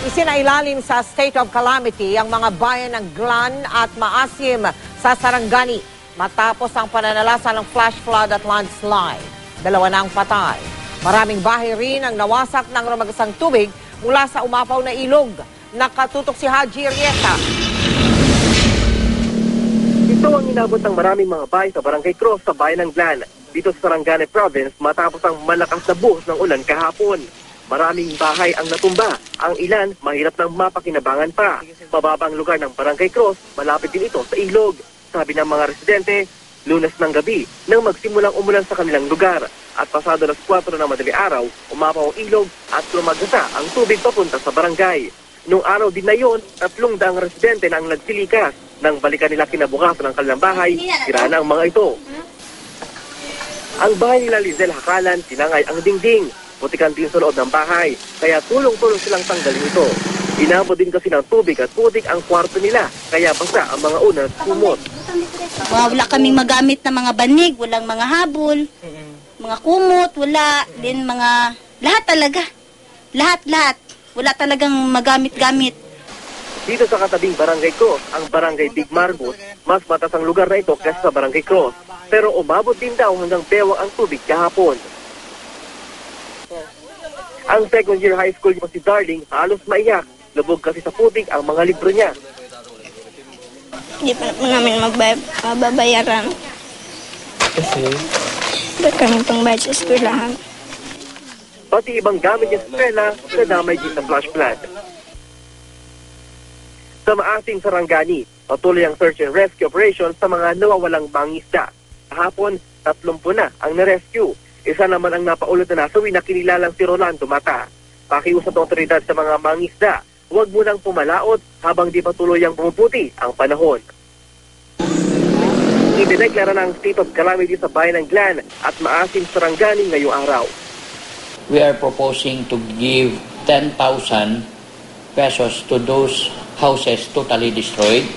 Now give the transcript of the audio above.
Isinailalim sa state of calamity ang mga bayan ng Glan at Maasim sa Sarangani matapos ang pananalasa ng flash flood at landslide. 2 na ang patay. Maraming bahay rin ang nawasak ng rumagasang tubig mula sa umapaw na ilog. Nakatutok si Haji Rieta. Ito ang inabot ng maraming mga bahay sa Barangay Cross sa bayan ng Glan, dito sa Sarangani Province matapos ang malakas na buhos ng ulan kahapon. Maraming bahay ang natumba. Ang ilan, mahirap nang mapakinabangan pa. Mababang lugar ng Barangay Cross, malapit din ito sa ilog. Sabi ng mga residente, Lunes ng gabi nang magsimulang umulan sa kanilang lugar. At pasado alas 4 ng madaling araw, umapaw ang ilog at lumagasa ang tubig papunta sa barangay. Noong araw din na yon, 300 residente na ang nagsilikas. Nang balikan nila kinabukasan ng kanilang bahay, sira na ang mga ito. Ang bahay nila Lizel Hakalan, tinangay ang dingding. Putikan din sa loob ng bahay, kaya tulong-tulong silang tanggalin ito. Inabot din kasi ng tubig at putik ang kwarto nila, kaya basta ang mga una kumot. Wala kaming magamit na mga banig, walang mga habol, mga kumot, wala din mga, lahat talaga. Lahat. Wala talagang magamit-gamit. Dito sa katabing Barangay Cross, ang Barangay Big Marcos, mas matas ang lugar na ito kaysa sa Barangay Cross. Pero umabot din daw hanggang bewang ang tubig kahapon. Ang second year high school mo si Darling halos maiyak. Lubog kasi sa putik ang mga libro niya. Hindi pa namin mababayaran. Kasi? Hindi kami pangbayad sa eskwelahan. Pati ibang gamit niya sa eskwela, nadamay din sa flash flood. Sa Maasim Sarangani, patuloy ang search and rescue operation sa mga nawawalang mangisda. Kahapon, 30 na ang na-rescue. Isa naman ang napaulot na nasawi na kinilalang si Rolando Mata. Pakiusap ng otoridad sa mga mangisda, huwag munang pumalaot habang di patuloy ang bumubuti ang panahon. Idineklara ng state of calamity sa bayan ng Glan at Maasim Sarangani ngayong araw. We are proposing to give 10,000 pesos to those houses totally destroyed.